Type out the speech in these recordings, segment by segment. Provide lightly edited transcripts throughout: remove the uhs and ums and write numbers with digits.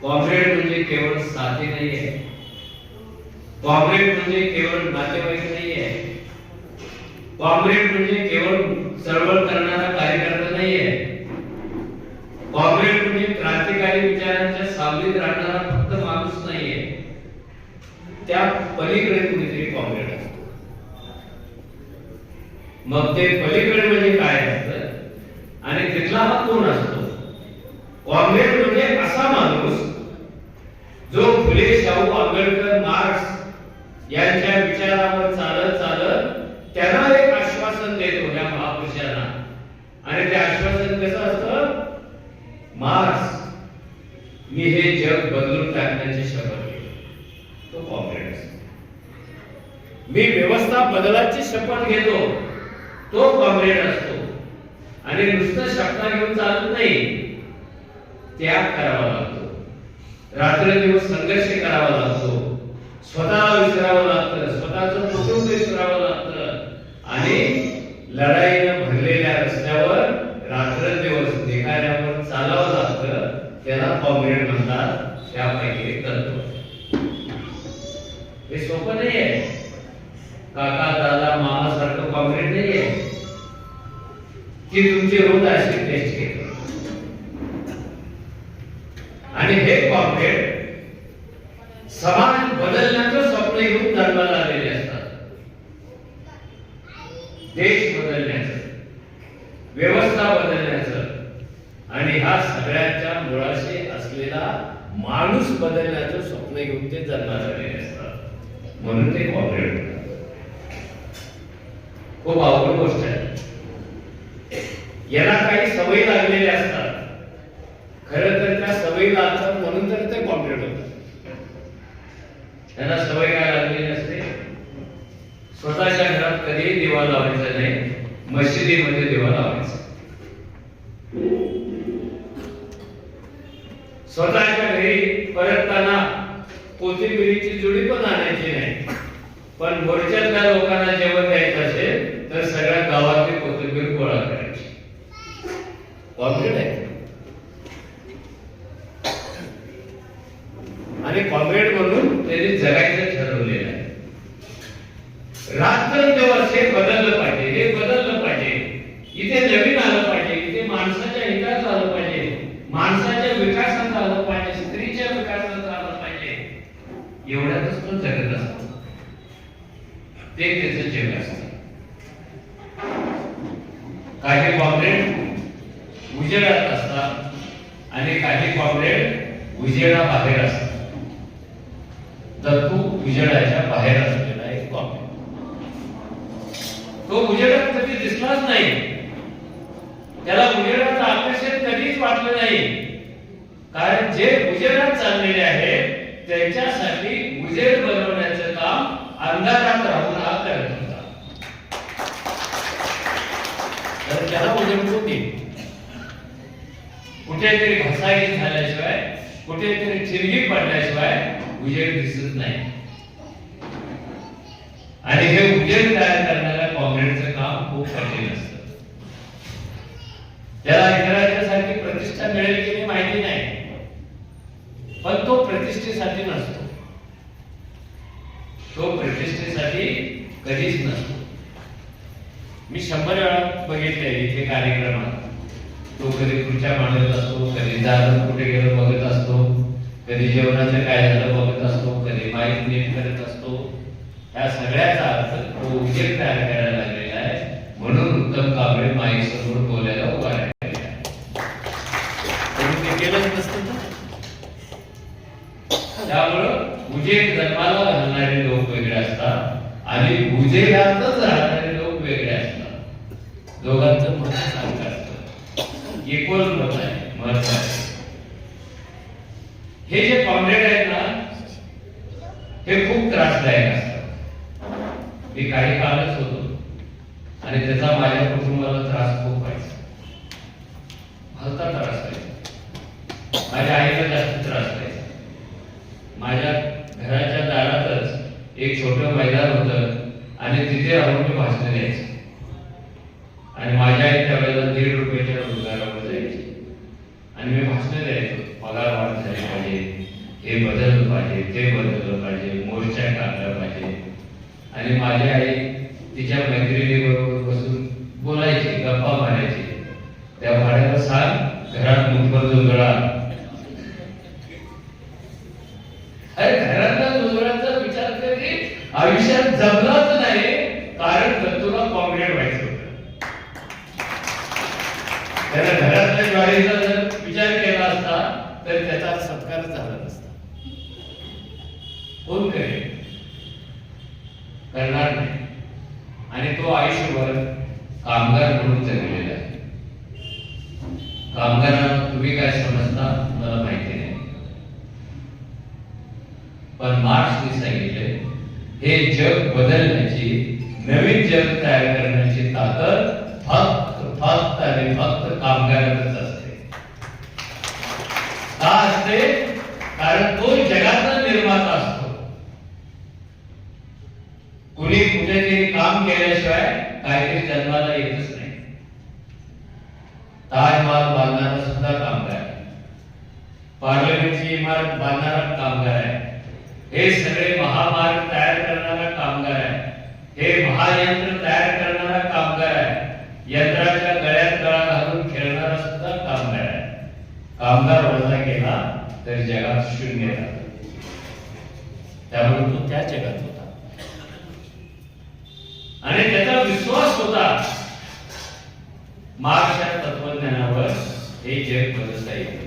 Comrade म्हणजे केवळ साथी नाहीये, कॉम्रेड म्हणजे केवळ नातेवाईक नाहीये, कॉम्रेड म्हणजे केवळ चळवळ करणारा कार्यकर्ता नाहीये, कॉम्रेड म्हणजे क्रांतिकारी विचारांच्या सावलीत राहणारा फक्त माणूस नाहीये, त्या पलीकडे कुणीतरी कॉम्रेड असतो. मग ते पलीकडे म्हणजे काय असतं आणि तिथला हा कोण असतो? कॉम्रेड म्हणजे असा माणूस जो फुले, शाहू, आंबेडकर, मार्क्स यांच्या विचारावर चालत चालत त्यांना एक आश्वासन देतो या महापुरुषांना. आणि ते आश्वासन कसं असतं? मार्क्स, मी हे जग बदलून टाकण्याची शपथ घेतो. तो कॉम्रेड असतो. मी व्यवस्था बदलाची शपथ घेतो. तो कॉम्रेड असतो. आणि नुसतं शपथ घेऊन चालत नाही, त्याग करावा लागतो, रात्रंदिवस संघर्ष करावा लागतो, स्वतःला विसरावं लागतं, स्वतःचं कुटुंब विसरावं लागतं आणि लढाईनं भरलेल्या रस्त्यावर रात्रंदिवस निघाल्यावर चालावं लागतं. त्याला कॉम्रेड म्हणतात. त्यापैकी एक तत्व. हे सोपं नाहीये. काका, दादा, मामा सारखं कॉम्रेड नाहीये की तुमची रोज अशी टेस्ट घेतो. आणि हे कॉम्रेड समाज बदलण्याचं स्वप्न घेऊन जन्माला आलेले असतात. देश बदलण्याचं, व्यवस्था बदलण्याचं आणि ह्या सगळ्यांच्या मुळाशी असलेला माणूस बदलण्याचं स्वप्न घेऊन ते जन्माला आलेले असतात. म्हणून ते कॉम्रेड होतात. खूप अवघड गोष्ट आहे. याला काही सवयी लागलेल्या असतात. खरं तर त्या सवयी लागतात म्हणून तर ते कॉम्रेड होतात. त्यांना सवय काय लागलेली असते? स्वतःच्या घरात कधीही दिवा लावायचा नाही, मशिदीमध्ये दिवा लावायचा. स्वतःच्या घरी परतताना कोथिंबिरीची जुडी पण आणायची नाही. पण मोर्चातल्या लोकांना जेवण द्यायचं असेल तर सगळ्या गावातली कोथिंबीर गोळा करायची. कॉम्रेड आहे. आणि कॉम्रेड म्हणून त्यांनी जगायचं ठरवलेलं आहे. रात्रंदिवस हे बदललं पाहिजे, हे बदललं पाहिजे, इथे नवीन आलं पाहिजे, इथे माणसाच्या हिताचं आलं पाहिजे, माणसाच्या विकासात आलं पाहिजे, स्त्रीच्या विकासात आलं पाहिजे. एवढ्यातच तो जगत असतो. ते त्याचं जग असतं. काही कॉम्रेड उजेडात असतात आणि काही कॉम्रेड उजेडाबाहेर असतात. तर तो उजेडाच्या बाहेर असलेला एक कॉम्रेड. तो उजेडात कधी दिसलाच नाही. त्याला उजेडाचं आकर्षण कधीच वाटलं नाही. कारण जे उजेडात चाललेले आहेत त्यांच्यासाठी उजेड बनवण्याचं काम अंधारात राहून हा करत होता. तर त्याला उजेड कोणी कुठेतरी घसाई झाल्याशिवाय, कुठेतरी चिरगी पडल्याशिवाय उजेड दिसत नाही. आणि हे उजेड तयार करणाऱ्या कॉम्रेडचं काम खूप कठीण असतं. त्याला इतरांच्यासारखी प्रतिष्ठा मिळेल की नाही माहिती नाही, पण तो प्रतिष्ठेसाठी नसतो. तो प्रतिष्ठेसाठी कधीच नसतो. मी 100 वेळा बघितले इथे कार्यक्रमात. तो कधी खुर्च्या मांडत असतो, कधी दारू कुठे गेलं बघत असतो, कधी जेवणाचं काय झालं बघत असतो, कधी माईक नीट करत असतो. या सगळ्याचा अर्थ तो उजेड तयार करायला लागलेला आहे. म्हणून उत्तम कांबळे माईक समोर बोलायला उभा राहिलेला आहे. ते केलंच नसतं ना. त्यामुळं उजेड जन्माला घालणारे लोक वेगळे असतात आणि उजेडातच राहणारे लोक वेगळे असतात. दोघांचं मत सारखं असतं. इक्वल मत आहे, मत आहे. हे जे कॉम्रेड आहेत ना, हे खूप त्रासदायक असतात. मी काही काळच होतो आणि त्याचा माझ्या कुटुंबाला त्रास खूप व्हायचा. हलका त्रास व्हायचा. माझ्या आईला जास्त त्रास व्हायचा. माझ्या घराच्या दारातच एक छोटं मैदान होतं आणि तिथे राहून मी भाषण द्यायचं. आणि माझ्या आई त्यावेळेला 1.5 रुपयाच्या रोजगारावर जायची आणि मी भाषण द्यायचो. पगार वाढ झाली पाहिजे, हे बदललं पाहिजे, ते बदललं पाहिजे, मोर्चा टाकला पाहिजे. आणि माझी आई तिच्या मैत्रिणीबरोबर बसून बोलायची, गप्पा मारायची. त्या भाड्याला सांग घरात मुठभर जोंधळा. अरे घरातल्या जोंधळाचा विचार कर की आयुष्यात जगलाच नाही, कारण तुला कॉम्रेड व्हायचं होतं. त्याला घरातल्या ज्वारीचा जर विचार केला असता तर त्याचा सत्कार झाला नसता. कोण करेल? करणार नाही. आणि तो आयुष्यभर कामगार म्हणून जगलेला आहे. कामगारांना तुम्ही काय समजता मला माहिती नाही, पण मार्क्सने सांगितले हे जग बदलण्याची, नवीन जग तयार करण्याची ताकद फक्त आणि फक्त कामगारांतच असते. का असते? कारण तो जगाचा निर्माता असतो. कुणी कुठेतरी काम केल्याशिवाय काहीतरी जन्माला येतच नाही. ताजमहाल बांधणारा सुद्धा कामगार आहे, पार्लमेंटची इमारत बांधणारा कामगार आहे, हे सगळे महामार्ग तयार करणारा कामगार आहे, हे महायंत्र तयार करणारा कामगार आहे, यंत्राच्या गळ्यात गळा घालून खेळणारा सुद्धा कामगार आहे. कामगार वजा केला तर जगात शून्य राहतं. त्यामुळे तो त्या जगात होता आणि त्याचा विश्वास होता मार्क्सच्या तत्वज्ञानावर हे जग बदलता येईल.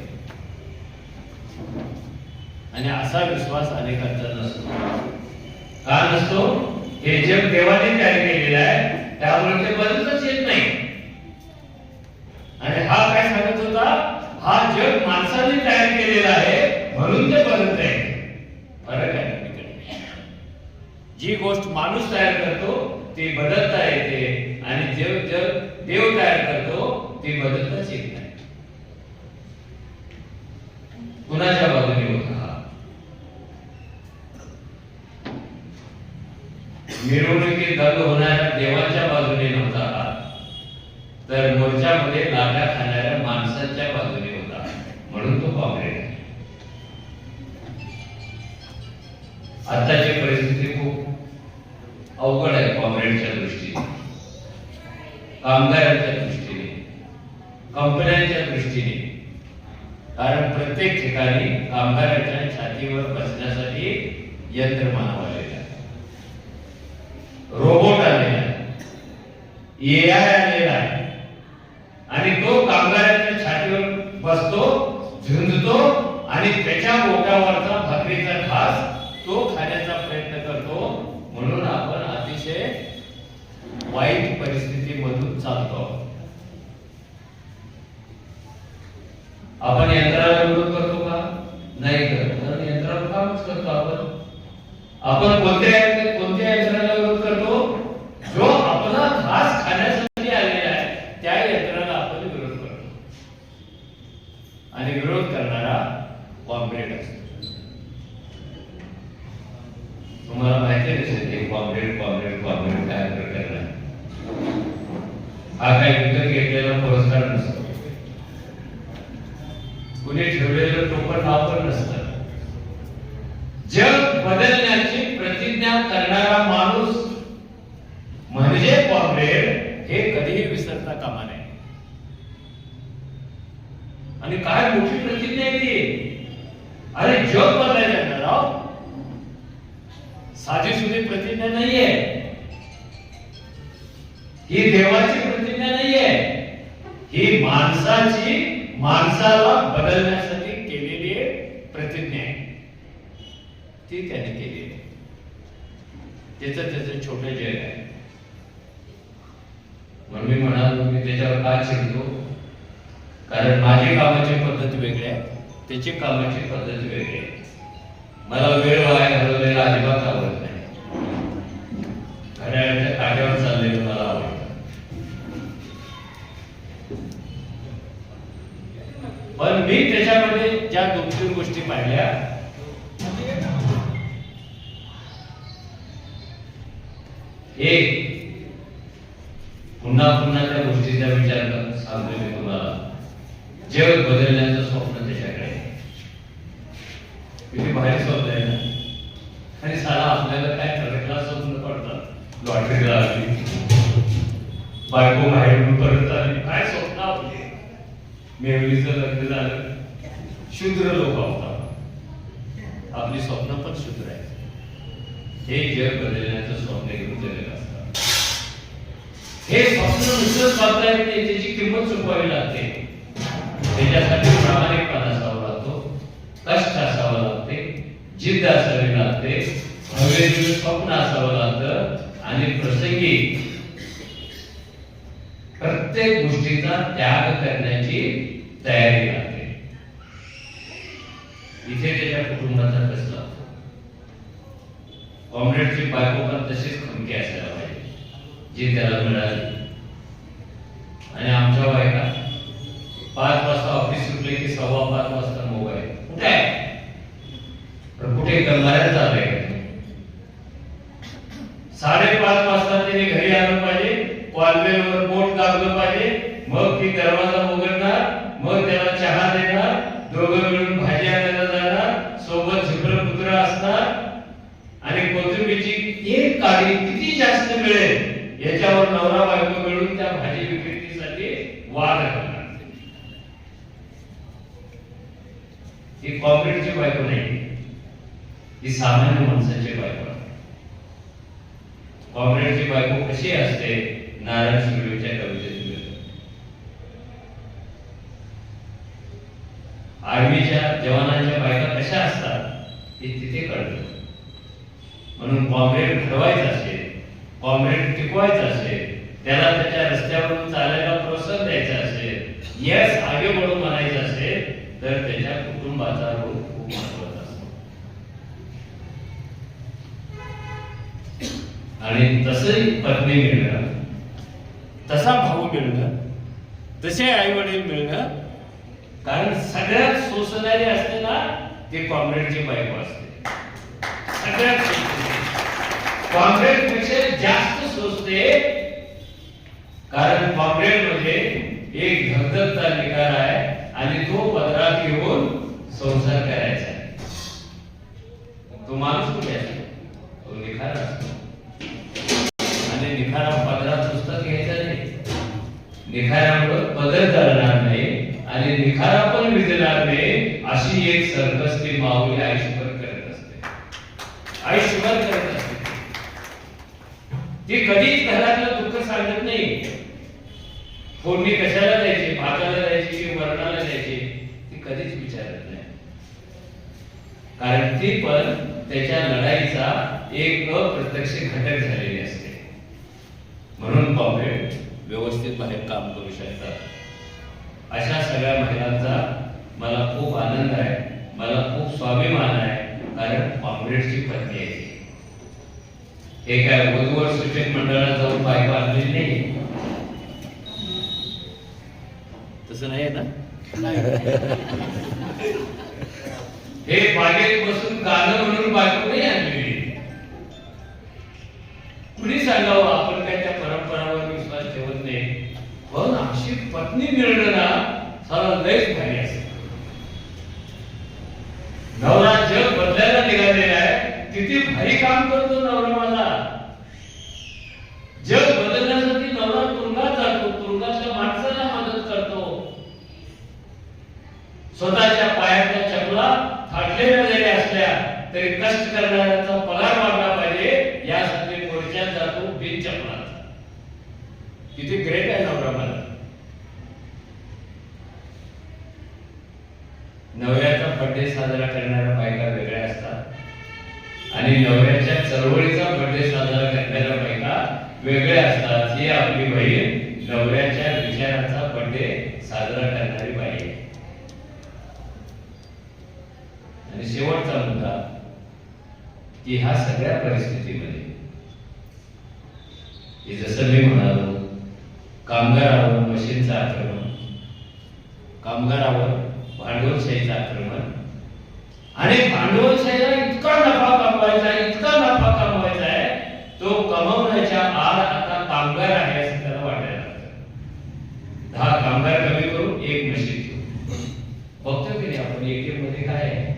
आणि असा विश्वास अनेकांचा नसतो. का नसतो? हे जग देवाने तयार केलेलं आहे, त्यामुळे ते बदलतच येत नाही. आणि हा काय सांगत होता? हा जग माणसाने तयार केलेला आहे म्हणून ते बदलत आहे. फरक आहे. जी गोष्ट माणूस तयार करतो ती बदलता येते आणि देव तयार करतो ती बदलताच येत नाही. कुणाच्या बाजूने होता हा? मिरवणुकीत दंग होणाऱ्या देवाच्या बाजूने नव्हता हा, तर मोर्चामध्ये लाटा खाणाऱ्या माणसांच्या बाजूने होता. म्हणून तो कॉम्रेड आहे. आताची परिस्थिती खूप अवघड आहे कॉम्रेडच्या दृष्टीने, कामगारांच्या दृष्टीने, कंपन्यांच्या दृष्टीने. कारण प्रत्येक ठिकाणी कामगारांच्या छातीवर बसण्यासाठी यंत्रमानव आलेला आहे, रोबोट आलेला आहे, एआय आलेला आहे. आणि तो कामगारांच्या छातीवर बसतो, झुंजतो आणि त्याच्या बोटावरचा भाकरीचा घास तो खाण्याचा प्रयत्न करतो. म्हणून आपण अतिशय वाईट परिस्थितीमधून चालतो. आपण यंत्राला विरोध करतो का? नाही करत. कारण यंत्राला कामच करतो आपण. आपण कोणत्या यंत्राला विरोध करतो? जो आपला घास खाण्यासाठी आलेला आहे त्या यंत्राला आपण विरोध करतो. आणि विरोध करणारा कॉम्रेड असतो. तुम्हाला माहिती नसेल ते कॉम्रेड काय प्रकार आहे. हा काही विकत घेतलेला पुरस्कार नसतो, कुणी ठेवलेलं टोपण नाव पण नसतं. जग बदलण्याची प्रतिज्ञा करणारा माणूस म्हणजे कॉम्रेड हे कधीही विसरता कामा नये. आणि काय मोठी प्रतिज्ञा आहे ती. अरे जग बदलायला येणार राव, साधी सुधी प्रतिज्ञा नाहीये ही, देवाची प्रतिज्ञा नाहीये ही, माणसाला बदलण्यासाठी केलेली प्रतिज्ञा आहे. ती त्याने केली आहे. त्याचं छोटं जग आहे. म्हणून मी म्हणालो मी त्याच्यावर का चिडतो? कारण माझी कामाची पद्धत वेगळी आहे, त्याची कामाची पद्धत वेगळी आहे. मला वेळ वाया घालवलेला अजिबात आवडत नाही. घड्याळाच्या काट्यावर चाललेलं मला आवडतं. पण मी त्याच्यामध्ये ज्या 2-3 गोष्टी पाहिल्या, एक पुन्हा त्या गोष्टीचा विचार करत सांगतो मी तुम्हाला. जग बदलण्याचं स्वप्न त्याच्याकडे किती बायको बाहेरून परत आली, काय स्वप्न आपले, मेवलीचं लग्न झालं, शूद्र लोक होता, आपली स्वप्न पण शूद्र आहे. हे जग बदलण्याचं स्वप्न घेऊन जगत असतात. हे स्वप्न नुसतंच बांधता येत नाही, त्याची किंमत चुकवावी लागते. त्याच्यासाठी प्रामाणिकपणा असावा लागतो, कष्ट असावं लागते, जिद्द असावी लागते, हवेतील स्वप्न असावं लागतं आणि प्रसंगी प्रत्येक गोष्टीचा त्याग करण्याची तयारी लागते. इथे त्याच्या कुटुंबाचा कस लागतो. कॉम्रेडची बायको पण तशीच खमकी असायला पाहिजे जी त्याला मिळाली. आणि आमच्या बायका 5 वाजता ऑफिस सुटले की 5:15 वाजता मोबाईल कुठे आहे, कुठे गंगाऱ्यात चाललंय का, 5:30 वाजता तिने घरी आलं पाहिजे, कॉलवेलवर बोट दाबलं पाहिजे, मग ती दरवाजा उघडणार, मग त्याला चहा देणार, दोघं मिळून भाजी आणायला जाणार, सोबत झुकर असणार आणि कोथिंबीरची एक काडी किती जास्त मिळेल याच्यावर नवरा बायको मिळून त्या भाजी विक्रीसाठी वाद करणार. ही कॉम्रेडची बायको नाही, ही सामान्य माणसाची बायको. कॉम्रेडची बायको कशी असते, नारायण सुर्वेच्या कवितेत आर्मीच्या जवानांच्या बायका कशा असतात हे तिथे कळतं. म्हणून कॉम्रेड घडवायचा असेल, कॉम्रेड टिकवायचा असेल, त्याला त्याच्या रस्त्यावरून चालायला प्रोत्साहन द्यायचं असेल, यस आगे बढो म्हणायचं असेल तर त्याच्या कुटुंबाचा रोल खूप महत्वाचा असतो. आणि तसंही पत्नी मिळणं, तसा भाऊ मिळणं, तसे आई वडील मिळणं, कारण सगळ्यात सोसणारी असते ना ती कॉम्रेडची बायको असते. सगळ्यात कॉम्रेड पेक्षा जास्त सोसते, कारण कॉम्रेड म्हणजे एक धगधगता निकार आहे आणि तो पदरात घेऊन संसार करायचा आहे. तो माणूस कुठे असतो, तो निखारा असतो. आणि निखारा पदरात पुस्तक घ्यायचा नाही, निखाऱ्यामुळे पदर चालणार नाही आणि निखारा पण विजणार नाही. अशी एक सर्कस ती माऊली आयुष्यभर करत असते, आयुष्यभर करत असते. ती कधीच घरातलं दुःख सांगत नाही. फोडणी कशाला द्यायची, भाताला द्यायची की वरणाला द्यायची, ती कधीच विचारत नाही. कारण ती पण त्याच्या लढाईचा एक अप्रत्यक्ष घटक झालेली असते. म्हणून कॉम्रेड व्यवस्थित बाहेर काम करू शकतात. अशा सगळ्या महिलांचा मला खूप आनंद आहे, मला खूप स्वाभिमान आहे, कारण कॉम्रेडची पत्नी आहे. हे काय वधूवर सूचक मंडळात जाऊन बायको आणलेली नाही, तसं नाही ना. हे बागेत बसून गाणं म्हणून बायको नाही आणलेली. कुणी सांगावं, आपण काय त्या परंपरावर विश्वास ठेवत नाही, पण अशी पत्नी मिळणं ना साला लयच भारी असते. नवरा जग बदलायला निघालेला आहे, किती भारी काम करतो नवरा माझा. जग बदलण्यासाठी नवरा तुरुंगात जातो, तुरुंगातल्या माणसाला मदत करतो. स्वतःच्या पायाच्या चपला फाटलेल्या जरी असल्या तरी कष्ट करणाऱ्याचा पगार वाढला पाहिजे यासाठी मोर्चात जातो बिन चपलाचा. किती ग्रेट आहे नवरा मला. नवऱ्याचा बर्थडे साजरा करणाऱ्या बायका वेगळ्या असतात आणि नवऱ्याच्या चळवळीचा बर्थडे साजरा करणाऱ्या बायका वेगळ्या असतात. ही आपली बहीण नवऱ्याच्या विचाराचा बर्थडे साजरा करणारी बाई आहे. आणि शेवटचा मुद्दा की ह्या सगळ्या परिस्थितीमध्ये जसं मी म्हणालो, कामगारावर मशीनचं आक्रमण, कामगारावर भांडवलशाहीचं आक्रमण आणि भांडवलशाहीला इतका नफा कमवायचा आहे, इतका नफा कमवायचा आहे, तो कमवण्याच्या आड आता कामगार आहे असं त्याला वाटायला लागतं. 10 कामगार कमी करून 1 मशीन घेऊ. बघतो की नाही आपण एटीएम मध्ये काय आहे.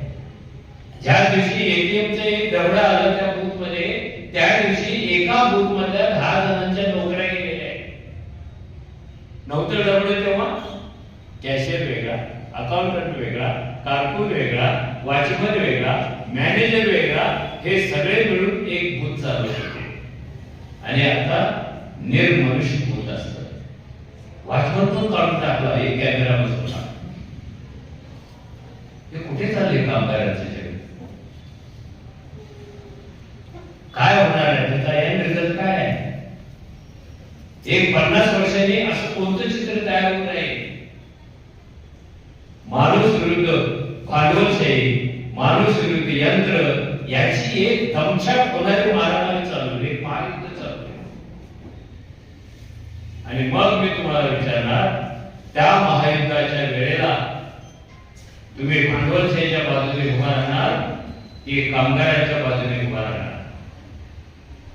ज्या दिवशी एटीएमचं एक दवडा आलं त्या बूथ मध्ये, त्या दिवशी एका बूथ मधल्या 10 जणांच्या नोकऱ्या गेलेल्या आहेत. नव्हतं डबडं तेव्हा कॅशियर वेगळा, अकाउंटंट वेगळा, कारकून वेगळा, वॉचमन वेगळा, मॅनेजर वेगळा, हे सगळे मिळून एक बूथ चालू होते. आणि आता निर्मनुष्य बूथ असतं. वॉचमन तो काढून टाकला, एक कॅमेरा बसवला. हे कुठे चालले कामगारांचे जग? काय होणार आहे त्याचा एंड रिझल्ट काय आहे? एक 50 वर्षांनी असं कोणतं चित्र तयार होत नाही. माणूस विरुद्ध भांडवलशाही, माणूस विरुद्ध यंत्र, याची एक दमछाक होणारी मारामारी चालू आहे, महायुद्ध चालू आहे. आणि मग मी तुम्हाला विचारणार, त्या महायुद्धाच्या वेळेला तुम्ही भांडवलशाहीच्या बाजूने उभा राहणार की कामगारांच्या बाजूने उभा राहणार?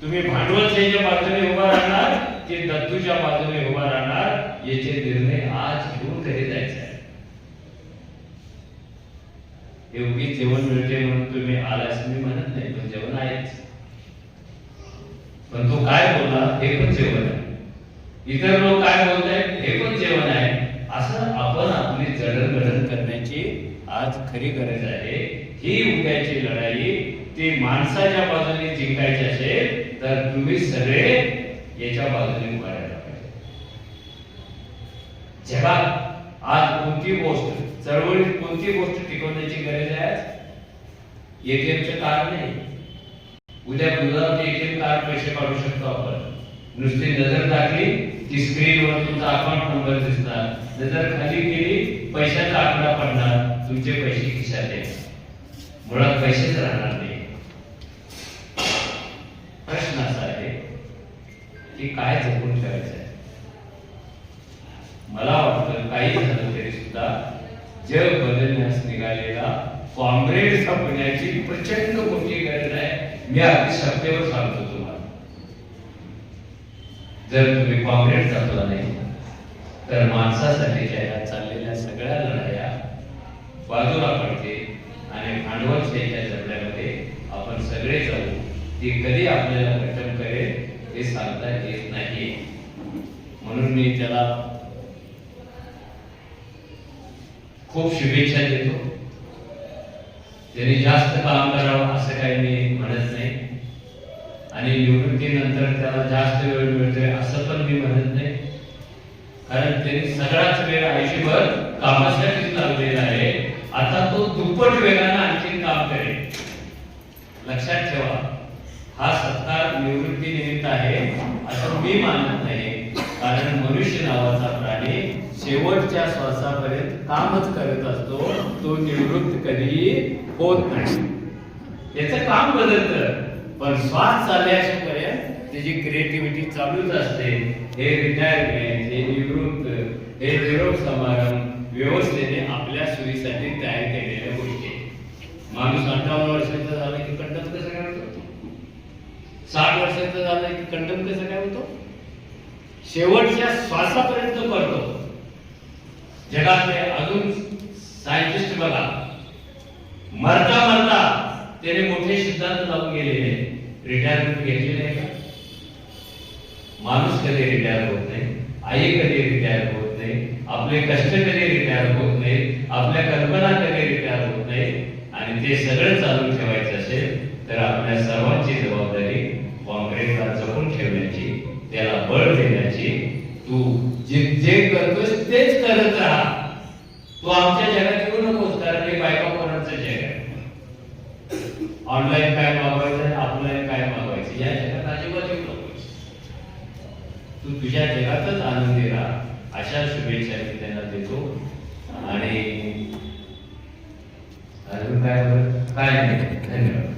तुम्ही भांडवलशाहीच्या बाजूने उभा राहणार की दत्तूच्या बाजूने उभा राहणार? याचे निर्णय आज घेऊन घरी जायचे आहे. एवढी जेवण मिळते म्हणून तुम्ही आलास मी म्हणत नाही, पण जेवण आहेच. पण तो काय बोलला हे पण जेवण आहे, इतर लोक काय बोलतायत हे पण जेवण आहे. असं आपण आपली जडणघडण करण्याची आज खरी गरज आहे. ही उद्याची लढाई ती माणसाच्या बाजूने जिंकायची असेल तर तुम्ही सगळे याच्या बाजूने उभा राहायला पाहिजे. जगात आज कोणती गोष्ट, चळवळीत कोणती गोष्ट टिकवण्याची गरज आहे? एटीएमचं कार्ड नाही. उद्या गुजरात एटीएम कार्ड पैसे काढू शकतो आपण. नुसती नजर टाकली की स्क्रीनवर तुमचा अकाउंट नंबर दिसणार, नजर खाली केली पैशाचा आकडा पडणार, तुमचे पैसे खिशात येणार, मुळात पैसेच राहणार नाही. प्रश्न असा आहे की काय जपून ठेवायचं आहे? मला वाटतं काही झालं तरी सुद्धा जग बदलण्यास निघालेला काँग्रेस होण्याची प्रचंड मोठी गरज आहे. मी अगदी शब्देवर सांगतो तुम्हाला, जर तुम्ही काँग्रेस जपला नाही तर माणसासाठीच्या या चाललेल्या सगळ्या लढाया बाजूला पडते आणि भांडवलशाहीच्या जगण्यामध्ये आपण सगळे जाऊ. ती कधी आपल्याला घटन करेल हे सांगता येत नाही. म्हणून मी त्याला खूप शुभेच्छा देतो. त्यांनी जास्त काम करावं असं काही मी म्हणत नाही, आणि निवृत्तीनंतर त्याला जास्त वेळ मिळतोय असं पण मी म्हणत नाही. कारण त्यांनी सगळाच वेळ आयुष्यभर कामासाठीच लागलेला आहे. आता तो दुप्पट वेगानं आणखी काम करेल. लक्षात ठेवा, हा सत्कार निवृत्ती निमित्त आहे असं मी मानत नाही. कारण मनुष्य नावाचा प्राणी शेवटच्या श्वासापर्यंत कामच करत असतो, तो निवृत्त कधीही होत नाही. याचं काम बदलतं पण श्वास चालल्यापर्यंत त्याची क्रिएटिव्हिटी चालूच असते. हे रिटायरमेंट, हे निवृत्त, हे निरोप समारंभ व्यवस्थेने आपल्या सोयीसाठी तयार केलेल्या गोष्टी. माणूस 58 वर्षाचा झाला की कंटन कसं काय होतो? 60 वर्षाचा झाला की कंटन कसं काय होतो? शेवटच्या श्वासापर्यंत करतो. जगातले अजून सायंटिस्ट बघा, मरता मरता त्याने मोठे सिद्धांत लावून गेलेले, रिटायरमेंट घेतलेले आहे का? माणूस कधी रिटायर होत नाही, आई कधी रिटायर होत नाही, आपले कष्ट कधी रिटायर होत नाही, आपल्या कल्पना कधी रिटायर होत नाही. आणि ते सगळं चालू ठेवायचं असेल तर आपल्या सर्वांची जबाबदारी काँग्रेसला जपून ठेवण्याची, त्याला बळ देण्याची. तू जे करतोस तेच करत राहा. तू आमच्या जगात येऊ नकोस, कारण हे बायका कोणाचं जग आहे. ऑनलाईन काय मागवायचं, ऑफलाईन काय मागवायचं, या जगात अजिबात येऊ नकोस. तू तुझ्या जगातच आनंदी राहा, अशा शुभेच्छा मी त्यांना देतो. आणि अजून काय नाही, धन्यवाद.